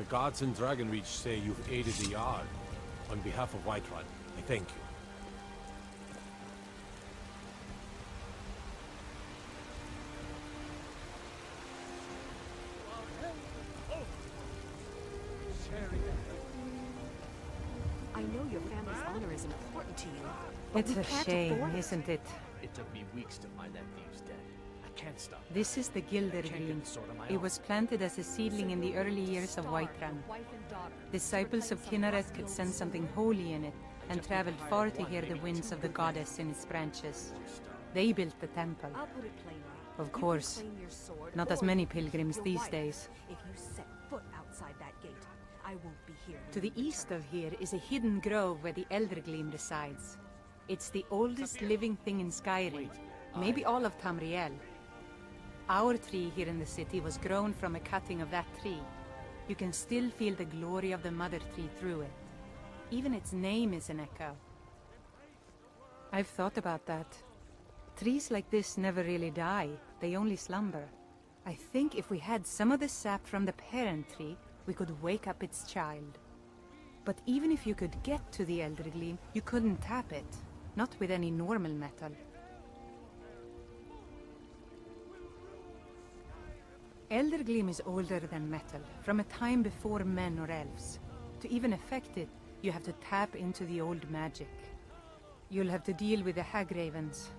gods in Dragonreach say you've aided the Jarl. On behalf of Whiterun, I thank you. I know your family's honor is important to you. It's a shame, isn't it? It took me weeks to find that thieves dead. I can't stop. This is the Gildergreen. It was planted as a seedling in the early years of Whiterun. Disciples of Kynareth could sense something holy in it, and traveled far to hear the winds of the goddess in its branches. They built the temple. I'll put it plainly. Of course, not as many pilgrims these days. If you set foot outside that gate, I won't be here. To the east of here is a hidden grove where the Eldergleam resides. It's the oldest living thing in Skyrim, maybe all of Tamriel. Our tree here in the city was grown from a cutting of that tree. You can still feel the glory of the mother tree through it. Even its name is an echo. I've thought about that. Trees like this never really die, they only slumber. I think if we had some of the sap from the parent tree, we could wake up its child. But even if you could get to the Eldergleam, you couldn't tap it. Not with any normal metal. Eldergleam is older than metal, from a time before men or elves. To even affect it, you have to tap into the old magic. You'll have to deal with the Hagravens.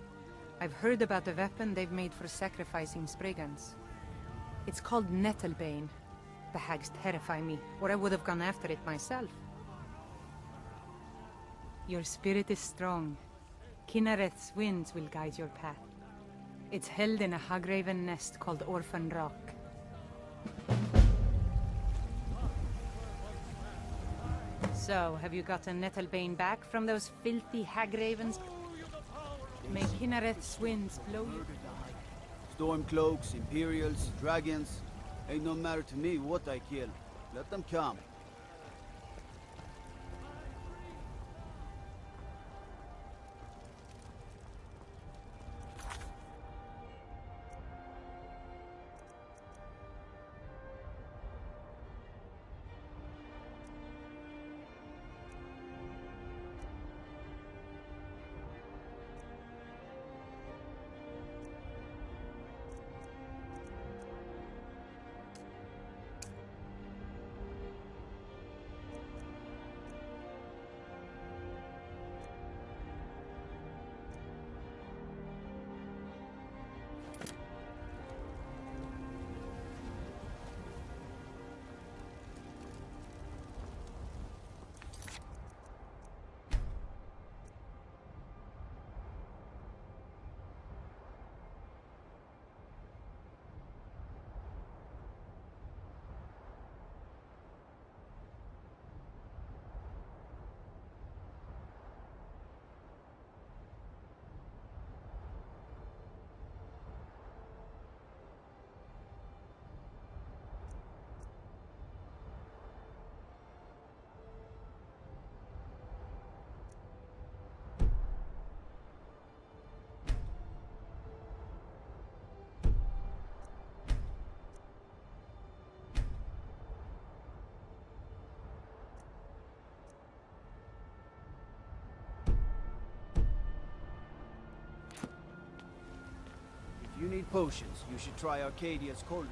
I've heard about the weapon they've made for sacrificing Spriggans. It's called Nettlebane. The hags terrify me, or I would have gone after it myself. Your spirit is strong. Kynareth's winds will guide your path. It's held in a Hagraven nest called Orphan Rock. So, have you gotten Nettlebane back from those filthy Hagravens? May Kynareth's winds blow you. Stormcloaks, Imperials, dragons. Ain't no matter to me what I kill. Let them come. If you need potions, you should try Arcadia's cauldron.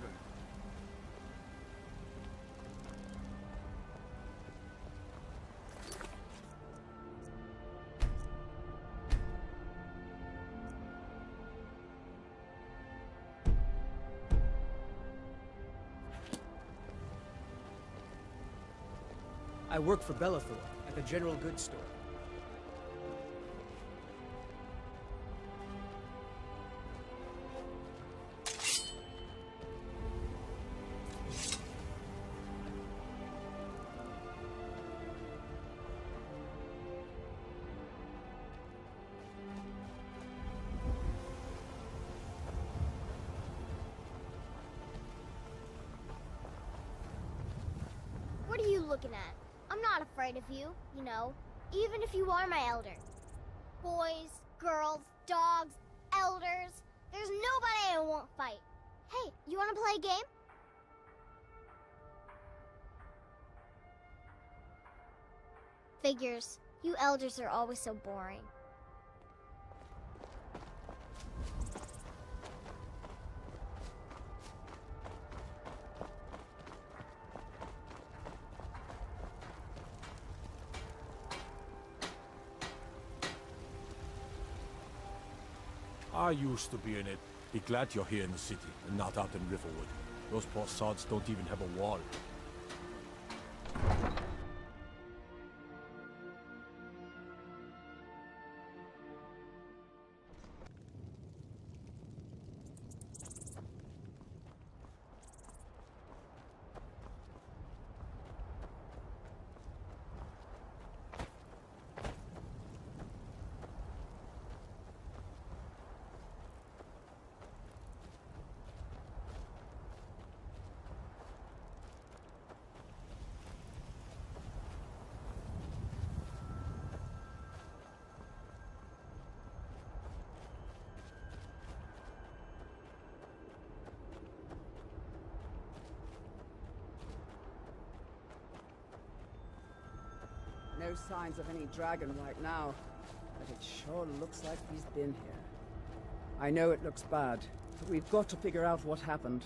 I work for Bellathor at the general goods store. What are you looking at? I'm not afraid of you, you know, even if you are my elder. Boys, girls, dogs, elders, there's nobody I won't fight. Hey, you wanna play a game? Figures. You elders are always so boring. I used to be in it. Be glad you're here in the city and not out in Riverwood. Those poor sods don't even have a wall. No signs of any dragon right now, but it sure looks like he's been here. I know it looks bad, but we've got to figure out what happened,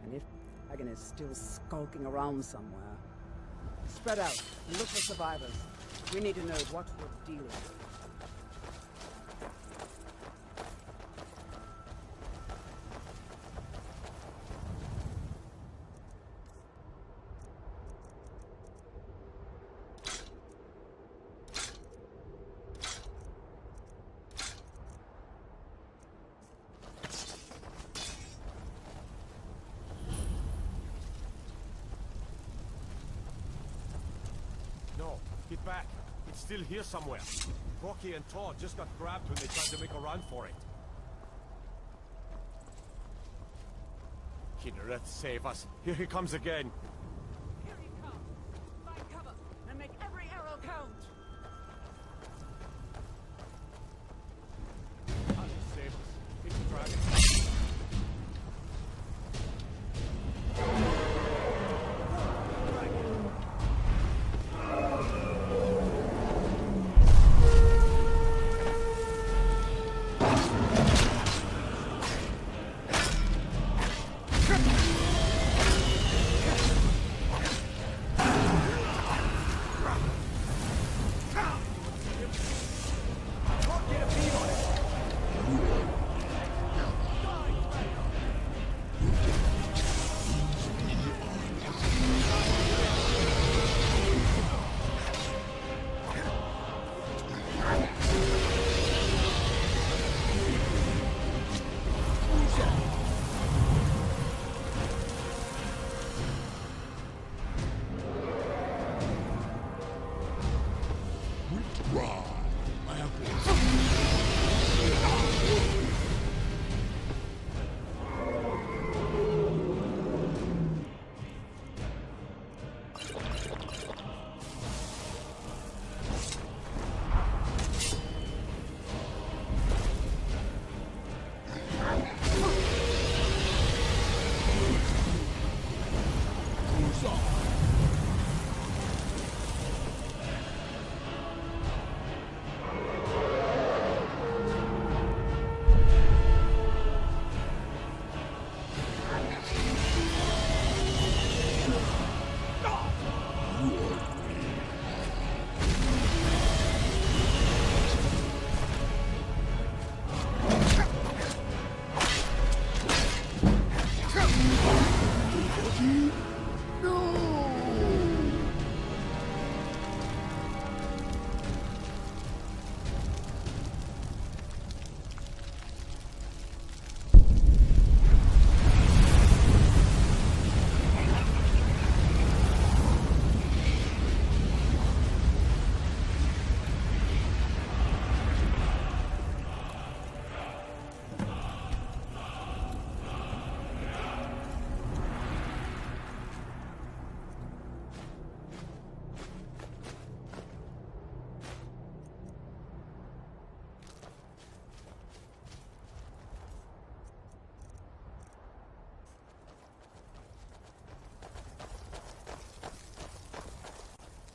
and if the dragon is still skulking around somewhere. Spread out and look for survivors. We need to know what we're dealing with. No, get back. It's still here somewhere. Rocky and Todd just got grabbed when they tried to make a run for it. Kinneret, save us. Here he comes again. Here he comes! Find cover and make every arrow count! Save us. It's the dragon.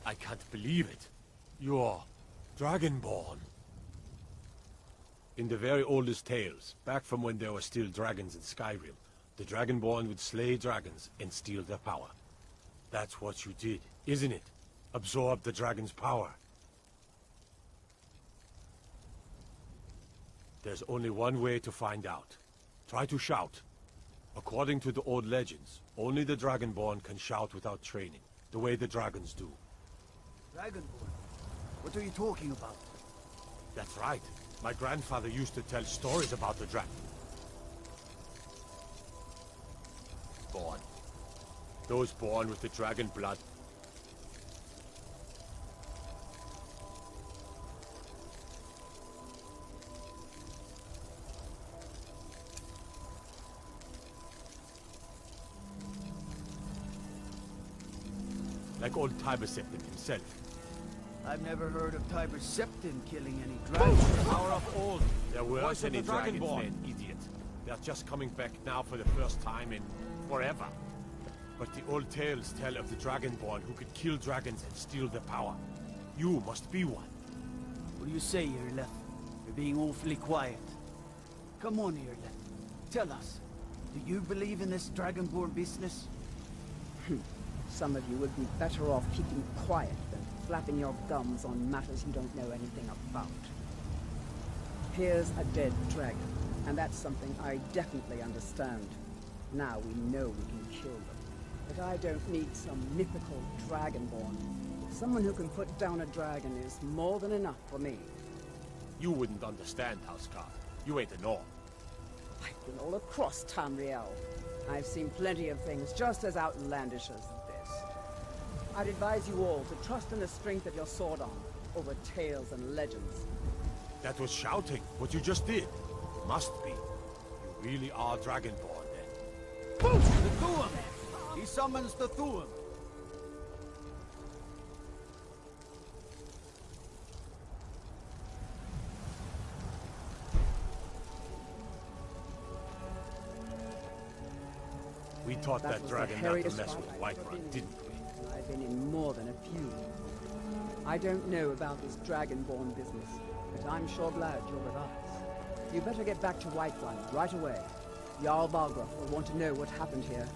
I can't believe it. You're Dragonborn. In the very oldest tales, back from when there were still dragons in Skyrim, the Dragonborn would slay dragons and steal their power. That's what you did, isn't it? Absorb the dragon's power. There's only one way to find out. Try to shout. According to the old legends, only the Dragonborn can shout without training, the way the dragons do. Dragonborn? What are you talking about? That's right. My grandfather used to tell stories about the dragon. Born. Those born with the dragon blood. Like old Tiber Septim himself. I've never heard of Tiber Septim killing any dragons. Power of old. There weren't voice of any the dragons Dragonborn. then, idiot. They're just coming back now for the first time in forever. But the old tales tell of the Dragonborn who could kill dragons and steal their power. You must be one. What do you say, Irleth? You're being awfully quiet. Come on, Irleth. Tell us. Do you believe in this Dragonborn business? Some of you would be better off keeping quiet than flapping your gums on matters you don't know anything about. Here's a dead dragon, and that's something I definitely understand. Now we know we can kill them. But I don't need some mythical Dragonborn. Someone who can put down a dragon is more than enough for me. You wouldn't understand, Housecarl. You ain't a Norm. I've been all across Tamriel. I've seen plenty of things just as outlandish as this. I'd advise you all to trust in the strength of your sword arm over tales and legends. That was shouting, what you just did. Must be. You really are Dragonborn, then. The Thuum! He summons the Thuum! We taught That that was dragon the not to hairiest mess fight with I've ever Whiterun, been in. didn't we? I've been in more than a few. I don't know about this Dragonborn business, but I'm sure glad you're with us. You better get back to Whiterun right away. Jarl Balgruuf will want to know what happened here.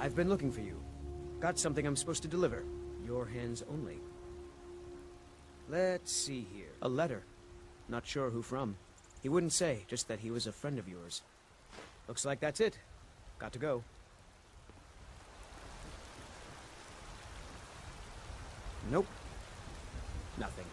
I've been looking for you. Got something I'm supposed to deliver. Your hands only. Let's see here. A letter. Not sure who from. He wouldn't say, just that he was a friend of yours. Looks like that's it. Got to go. Nope. Nothing.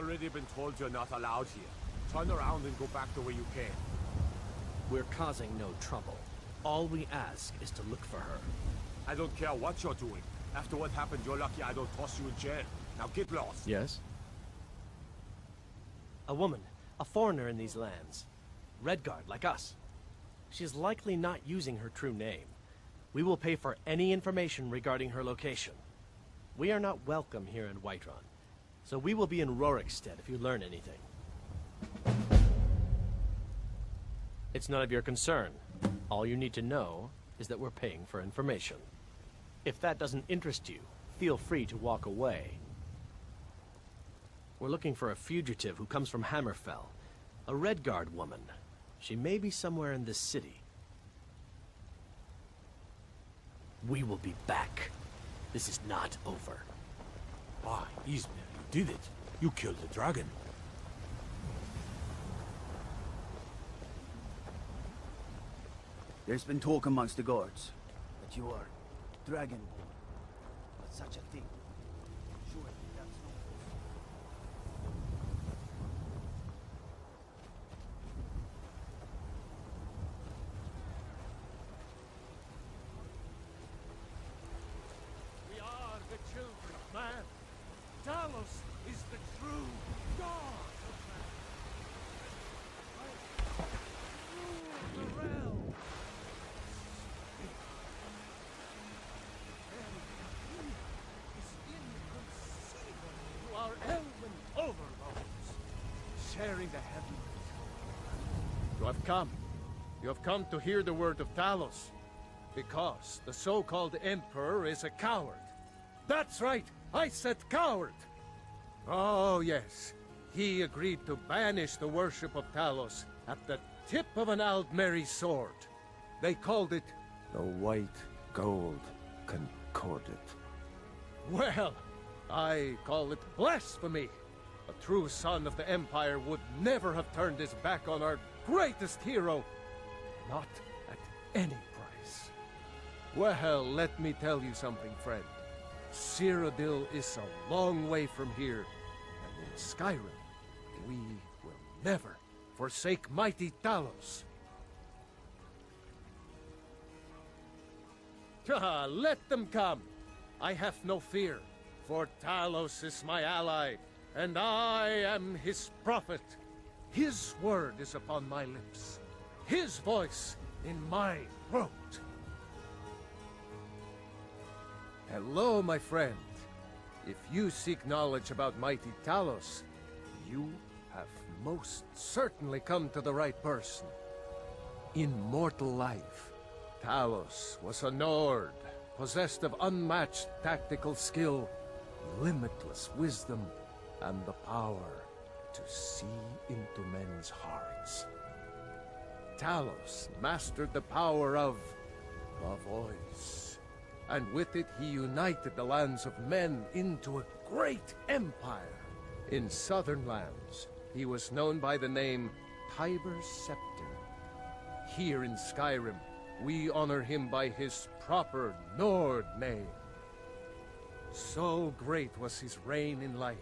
already been told you're not allowed here. Turn around and go back the way you came. We're causing no trouble. All we ask is to look for her. I don't care what you're doing. After what happened, you're lucky I don't toss you in jail. Now get lost. Yes? A woman, a foreigner in these lands. Redguard, like us. She's likely not using her true name. We will pay for any information regarding her location. We are not welcome here in Whiterun, so we will be in Rorikstead if you learn anything. It's none of your concern. All you need to know is that we're paying for information. If that doesn't interest you, feel free to walk away. We're looking for a fugitive who comes from Hammerfell. A Redguard woman. She may be somewhere in this city. We will be back. This is not over. Ah, Ismail, you did it. You killed the dragon. There's been talk amongst the guards that you are Dragonborn. But such a thing. Surely that's not We are the children of man. Talos is the true God of man. I rule the realm. To our elven overlords, sharing the heavens. You have come. You have come to hear the word of Talos. Because the so-called Emperor is a coward. That's right! I said coward! Oh, yes. He agreed to banish the worship of Talos at the tip of an Aldmeri sword. They called it The White Gold Concordat. well, I call it blasphemy. A true son of the Empire would never have turned his back on our greatest hero. Not at any price. Well, let me tell you something, friend. Cyrodiil is a long way from here, and in Skyrim, we will never forsake mighty Talos. Let them come. I have no fear, for Talos is my ally, and I am his prophet. His word is upon my lips, his voice in my throat. Hello, my friend. If you seek knowledge about mighty Talos, you have most certainly come to the right person. In mortal life, Talos was a Nord, possessed of unmatched tactical skill, limitless wisdom, and the power to see into men's hearts. Talos mastered the power of the voice, and with it he united the lands of men into a great empire. In southern lands, he was known by the name Tiber's Scepter. Here in Skyrim, we honor him by his proper Nord name. So great was his reign in life.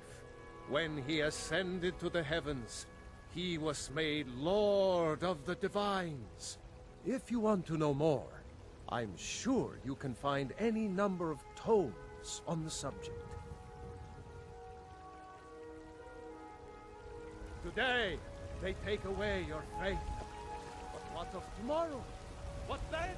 When he ascended to the heavens, he was made Lord of the Divines. If you want to know more, I'm sure you can find any number of tomes on the subject. Today, they take away your faith. But what of tomorrow? What then?